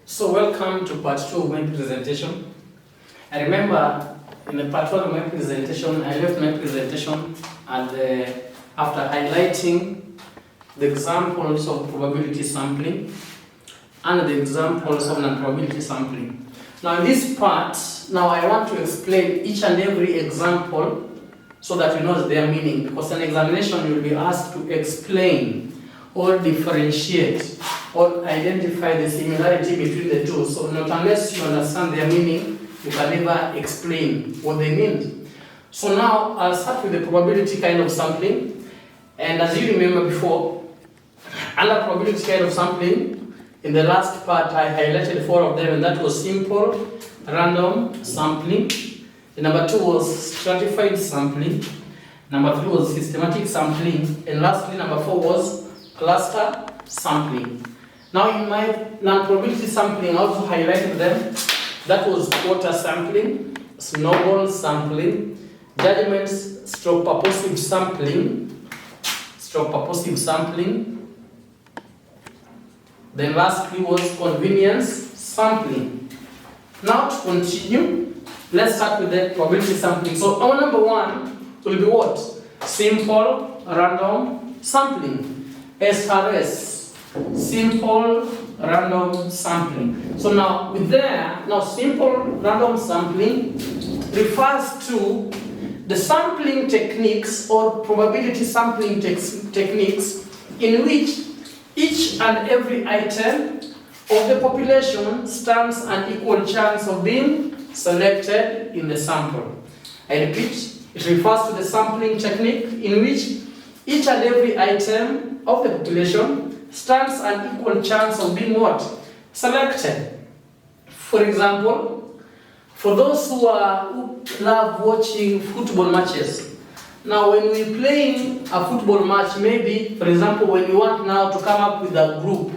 So welcome to part 2 of my presentation. I remember in the part 1 of my presentation, I left my presentation after highlighting the examples of probability sampling and the examples of non-probability sampling. Now in this part, I want to explain each and every example so that you know their meaning, because in examination you will be asked to explain or differentiate or identify the similarity between the two. So not unless you understand their meaning, you can never explain what they mean. So now I'll start with the probability kind of sampling. And as you remember before, under probability kind of sampling, in the last part I highlighted 4 of them, and that was simple random sampling. The number 2 was stratified sampling. Number 3 was systematic sampling. And lastly, number 4 was cluster sampling. Now in my non-probability sampling, I also highlighted them. That was quarter sampling, snowball sampling, judgments stroke purposive sampling. Then lastly was convenience sampling. Now to continue, let's start with the probability sampling. So our number 1 will be what? Simple random sampling. SRS. Simple random sampling. So now simple random sampling refers to the sampling techniques or probability sampling techniques in which each and every item of the population stands an equal chance of being selected in the sample. I repeat, it refers to the sampling technique in which each and every item of the population stands an equal chance of being what? Selected. For example, for those who love watching football matches. Now when we're playing a football match, maybe, for example, when we want now to come up with a group,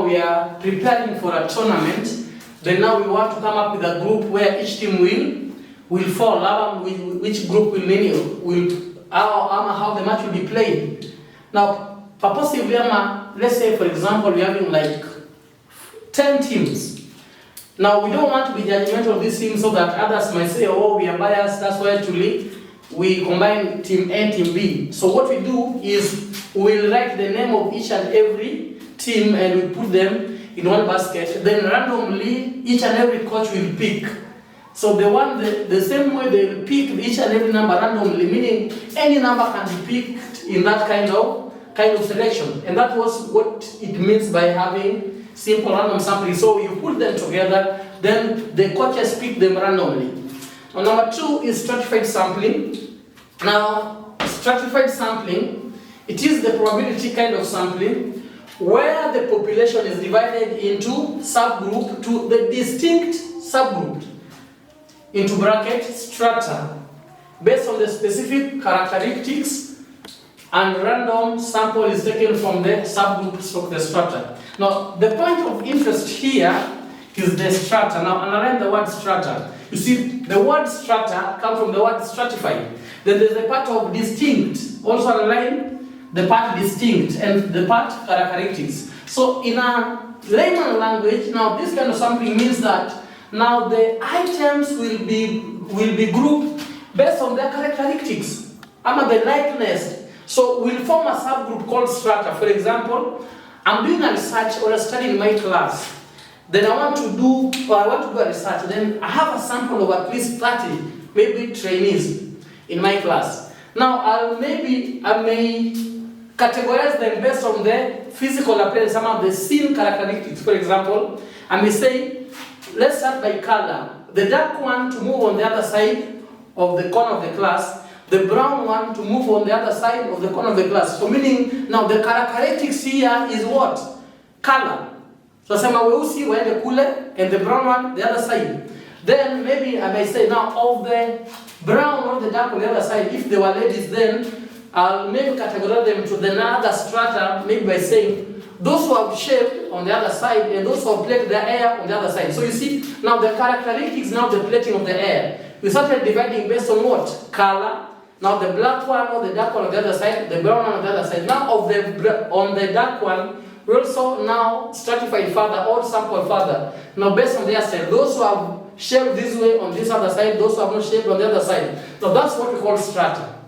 we are preparing for a tournament, then now we want to come up with a group where each team will fall, which group how the match will be played. Now, purposively, let's say for example, we're having like 10 teams. Now, we don't want to be judgmental of these teams so that others might say, oh, we are biased, that's why actually we combine team A, team B. So what we do is we'll write the name of each and every team and we put them in one basket. Then randomly, each and every coach will pick. So the same way they will pick each and every number randomly, meaning any number can be picked in that kind of selection. And that was what it means by having simple random sampling. So you put them together, then the coaches pick them randomly. Now, number 2 is stratified sampling. Now, stratified sampling, it is the probability kind of sampling where the population is divided into subgroup to the distinct subgroup, into bracket strata, based on the specific characteristics, and random sample is taken from the subgroup of the strata. Now, the point of interest here is the strata. Now, underline the word strata. You see, the word strata comes from the word stratified. Then there's the part of distinct. Also underline the part distinct and the part characteristics. So, in a layman language, now this kind of sampling means that now the items will be grouped based on their characteristics, the likeness. So we'll form a subgroup called strata. For example, I'm doing a research or a study in my class. Then I want to do a research. Then I have a sample of at least 30, maybe trainees in my class. Now I may categorize them based on the physical appearance, some of the scene characteristics. For example, I may say, let's start by color. The dark one to move on the other side of the corner of the class. The brown one to move on the other side of the corner of the class. So meaning, now the characteristics here is what? Color. So sema weusi waende kule and the brown one the other side. Then maybe I may say now of the brown or the dark on the other side, if they were ladies, then I'll maybe categorize them to the other strata, maybe by saying those who have shaved on the other side and those who have plated their hair on the other side. So you see, now the characteristics, now the plating of the hair. We started dividing based on what? Color. Now the black one or the dark one on the other side, the brown one on the other side. Now on the dark one, we also now stratified further or sample further. Now based on their style, those who have shaped this way on this other side, those who have not shaped on the other side. Now that's what we call strata.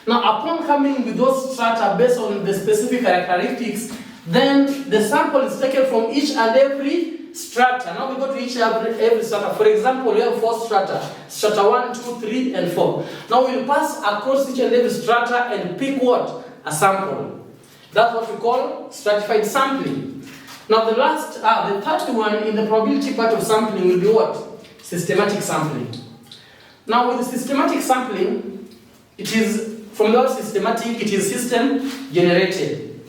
Now upon coming with those strata based on the specific characteristics, then the sample is taken from each and every strata. Now we go to each and every strata. For example, we have 4 strata. Strata 1, 2, 3, and 4. Now we'll pass across each and every strata and pick what? A sample. That's what we call stratified sampling. Now the third one in the probability part of sampling will be what? Systematic sampling. Now with the systematic sampling, it is, from the word systematic, it is system generated.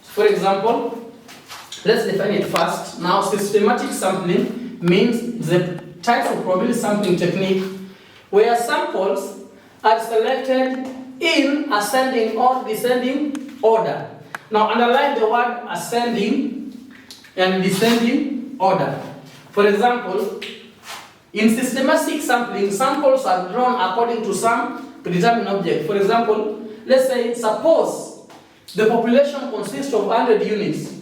For example, let's define it first. Now systematic sampling means the type of probability sampling technique where samples are selected in ascending or descending order. Now underline the word ascending and descending order. For example, in systematic sampling, samples are drawn according to some predetermined object. For example, let's say, suppose the population consists of 100 units.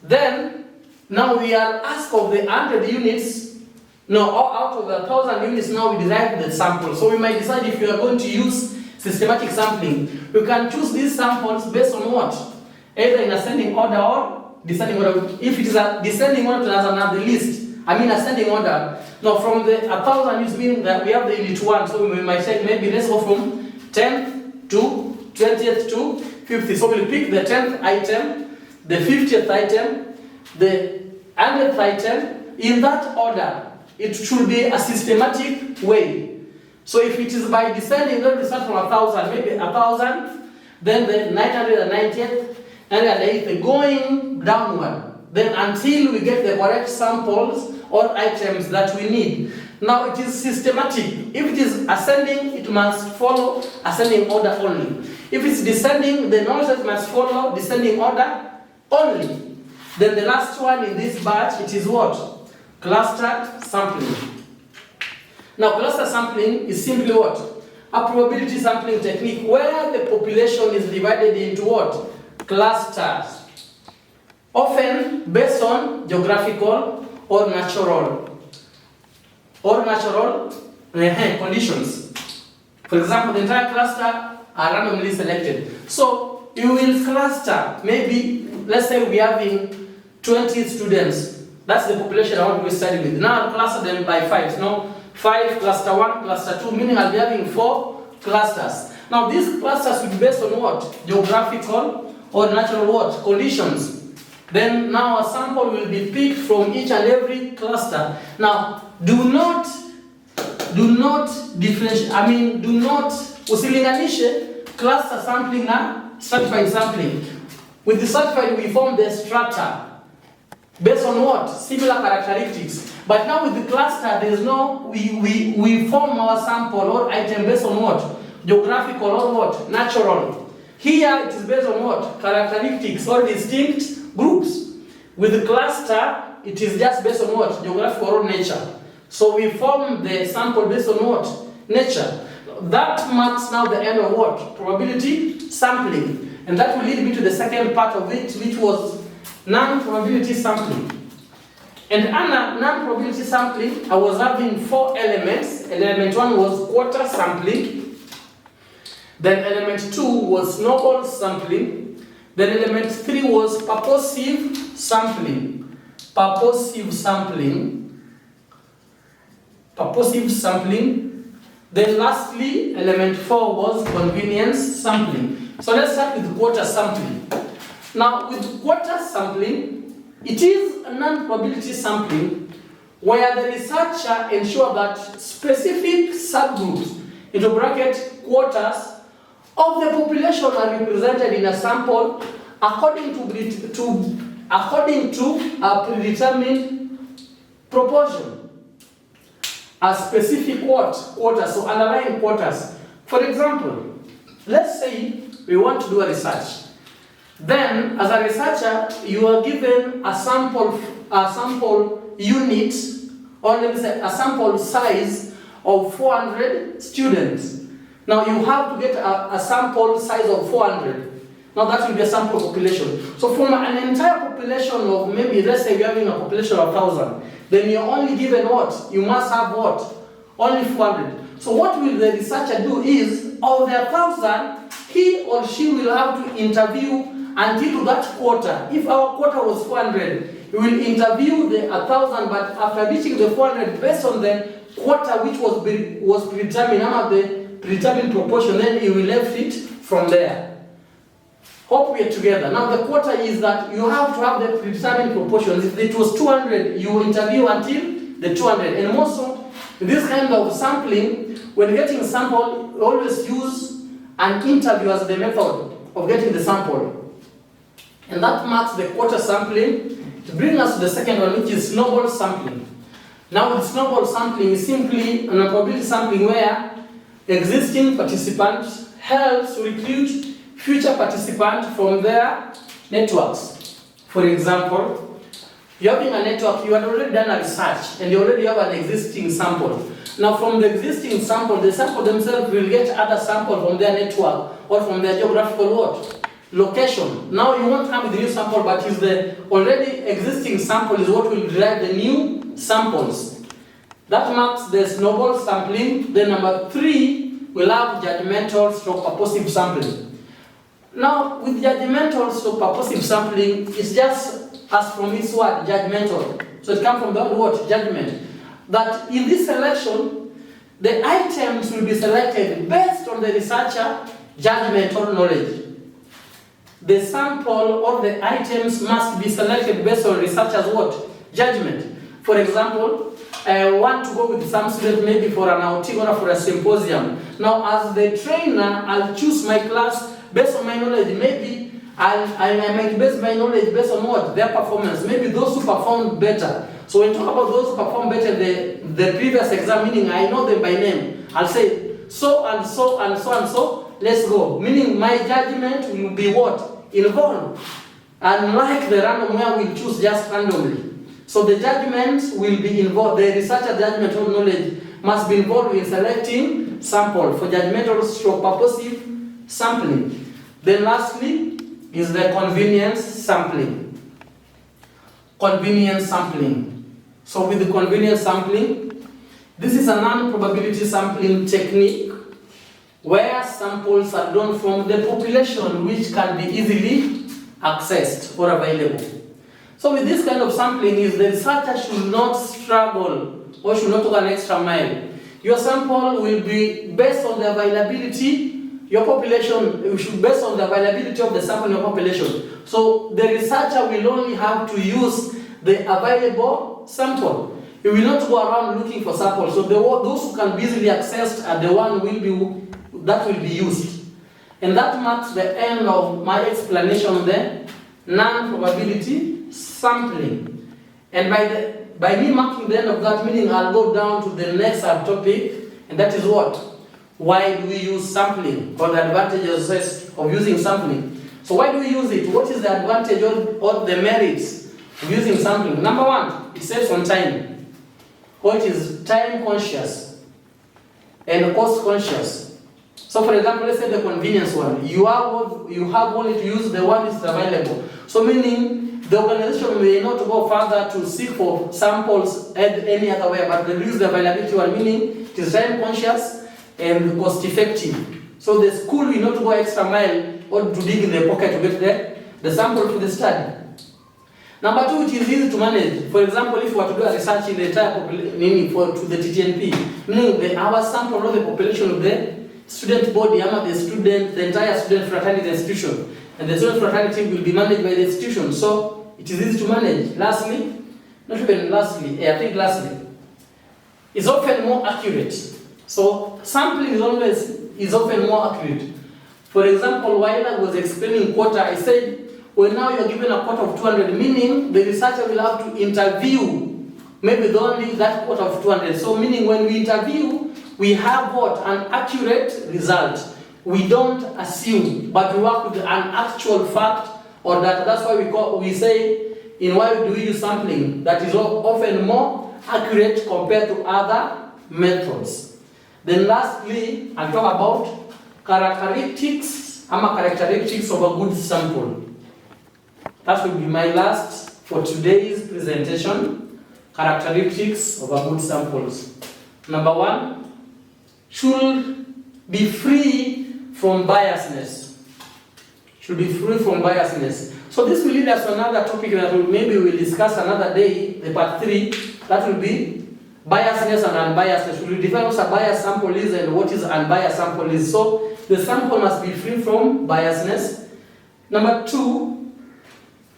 Then, now we are asked of the 100 units, out of the 1,000 units, now we derive the sample. So we might decide if we are going to use systematic sampling. We can choose these samples based on what? Either in ascending order or descending order. If it is a descending order, there's another list. Ascending order. Now from the 1,000 units, meaning that we have the unit 1, so we might say maybe let's go from 10th to 20th to 50th. So we'll pick the 10th item, the 50th item, the 100th item, in that order. It should be a systematic way. So if it is by descending, then we start from 1,000, maybe 1,000, then the 990th, and the going downward. Then until we get the correct samples or items that we need. Now it is systematic. If it is ascending, it must follow ascending order only. If it's descending, then also it must follow descending order only. Then the last one in this batch, it is what? Clustered sampling. Now cluster sampling is simply what? A probability sampling technique where the population is divided into what? Clusters. Often based on geographical or natural conditions. For example, the entire cluster are randomly selected. So you will cluster, maybe, let's say we are having 20 students. That's the population I want to study with. Now I'll cluster them by 5. No, 5, cluster 1, cluster 2, meaning I'll be having 4 clusters. Now these clusters will be based on what? Geographical or natural what? Conditions. Then now a sample will be picked from each and every cluster. Now do not differentiate, do not usilinganishe cluster sampling na stratified sampling. With the stratified we form the strata based on what? Similar characteristics. But now with the cluster there is no, we form our sample or item based on what? Geographical or what? Natural. Here it is based on what? Characteristics or distinct groups. With the cluster, it is just based on what? Geographical or nature. So we form the sample based on what? Nature. That marks now the end of what? Probability sampling. And that will lead me to the second part of it, which was non-probability sampling. And under non-probability sampling, I was having 4 elements. Element 1 was quarter sampling. Then element 2 was snowball sampling. Then element 3 was purposive sampling. Purposive sampling. Then lastly, element 4 was convenience sampling. So let's start with quarter sampling. Now with quarter sampling, it is a non-probability sampling where the researcher ensures that specific subgroups, into bracket quarters, of the population are represented in a sample according to a predetermined proportion. A specific what? Quarters, so underlying quarters. For example, let's say we want to do a research. Then, as a researcher, you are given a sample unit, or let me say a sample size of 400 students. Now you have to get a sample size of 400. Now that will be a sample population. So from an entire population of maybe, let's say you're having a population of 1,000, then you're only given what? You must have what? Only 400. So what will the researcher do is, of the 1,000, he or she will have to interview until that quota. If our quota was 400, we will interview the 1,000, but after reaching the 400, based on the quota which was predetermined, under the predetermined proportion, then you will left it from there. Hope we are together. Now the quota is that you have to have the predetermined proportions. If it was 200, you interview until the 200. And also, this kind of sampling, when getting sample, always use an interview as the method of getting the sample. And that marks the quota sampling. To bring us to the second one, which is snowball sampling. Now with snowball sampling is simply an probability sampling where existing participants helps to recruit future participants from their networks. For example, you're having a network, you had already done a research and you already have an existing sample. Now from the existing sample, the sample themselves will get other sample from their network or from their geographical what? Location. Now you won't come with a new sample, but is the already existing sample is what will derive the new samples. That marks the snowball sampling. Then number 3, we'll have judgmental stroke purposive sampling. Now with judgmental stroke purposive sampling, it's just as from its word, judgmental. So it comes from the word judgment. That in this selection, the items will be selected based on the researcher judgment or knowledge. The sample or the items must be selected based on researcher's what? Judgment. For example, I want to go with some student maybe for an outing or for a symposium. Now as the trainer, I'll choose my class based on my knowledge. Maybe I might base my knowledge based on what? Their performance. Maybe those who performed better. So when you talk about those who perform better the previous exam, meaning I know them by name, I'll say so and so and so and so, let's go. Meaning my judgment will be what? Involved. Unlike the random where we choose just randomly. So the judgment will be involved, the researcher judgment or knowledge must be involved in selecting sample for judgmental stroke purposive sampling. Then lastly is the convenience sampling. Convenience sampling. So with the convenience sampling, this is a non-probability sampling technique where samples are drawn from the population which can be easily accessed or available. So with this kind of sampling is the researcher should not struggle or should not go an extra mile. Your sample will be based on the availability, your population, you should based on the availability of the sample in your population. So the researcher will only have to use the available sample. You will not go around looking for samples. So those who can be easily accessed are the one that will be used. And that marks the end of my explanation on the non-probability sampling. And by me marking the end of that, meaning I'll go down to the next subtopic, and that is what? Why do we use sampling, or the advantages of using sampling? So why do we use it? What is the advantage or the merits of using sampling? Number 1, it saves on time. Or it is time conscious and cost conscious. So for example, let's say the convenience one. You have only to use the one that is available. So meaning the organization may not go further to seek for samples any other way, but they use the availability one, meaning it is time conscious and cost effective. So the school will not go extra mile or to dig in the pocket to get the sample for the study. Number 2, it is easy to manage. For example, if we were to do a research in the entire population, meaning to the TTNP, meaning our sample of the population of the student body, the entire student fraternity institution, and the student fraternity will be managed by the institution. So it is easy to manage. Lastly, it's often more accurate. So sampling is often more accurate. For example, while I was explaining quota, I said, well, now you're given a quota of 200, meaning the researcher will have to interview maybe only that quota of 200. So meaning when we interview, we have what? An accurate result. We don't assume, but we work with an actual fact or data. That's why we say, in why do we use sampling? That is often more accurate compared to other methods. Then lastly, I'll talk about characteristics characteristics of a good sample. That will be my last for today's presentation, characteristics of a good samples. Number 1, should be free from biasness. Should be free from biasness. So this will lead us to another topic that maybe we'll discuss another day, the part 3, that will be biasness and unbiasedness. We'll define what a biased sample is and what is unbiased sample is. So the sample must be free from biasness. Number 2,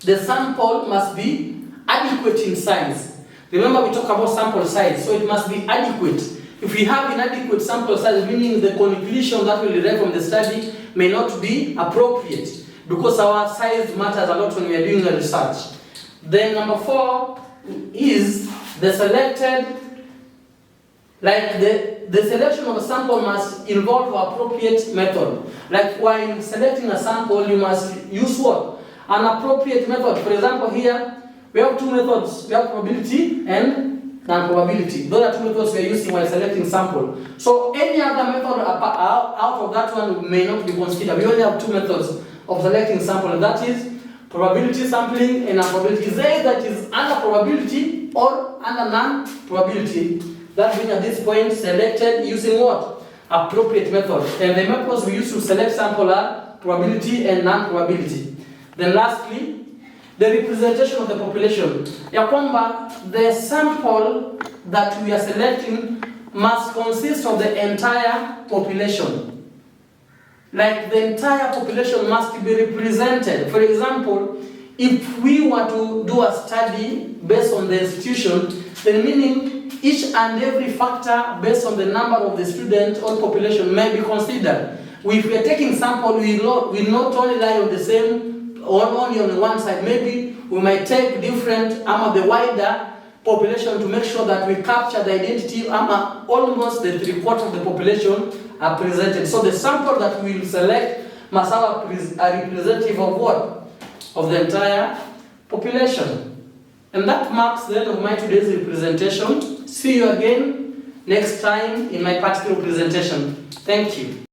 the sample must be adequate in size. Remember we talk about sample size, so it must be adequate. If we have inadequate sample size, meaning the conclusion that we derive from the study may not be appropriate, because our size matters a lot when we are doing the research. Then number 4 is the selected, like the selection of a sample must involve appropriate method. Like while selecting a sample, you must use what? An appropriate method. For example, here we have 2 methods. We have probability and non-probability. Those are 2 methods we are using while selecting sample. So any other method out of that one may not be considered. We only have 2 methods of selecting sample, and that is probability sampling and non-probability. Is either that is under probability or under non-probability. That means at this point selected using what? Appropriate method. And the methods we use to select sample are probability and non-probability. Then lastly, the representation of the population. Ya kwamba the sample that we are selecting must consist of the entire population. Like the entire population must be represented. For example, if we were to do a study based on the institution, then meaning each and every factor based on the number of the student or population may be considered. If we are taking sample, we not only lie on the same or only on one side. Maybe we might take different the wider population to make sure that we capture the identity almost the 3/4 of the population are presented. So the sample that we will select must have a representative of what? Of the entire population. And that marks the end of my today's representation. See you again next time in my part 3 presentation. Thank you.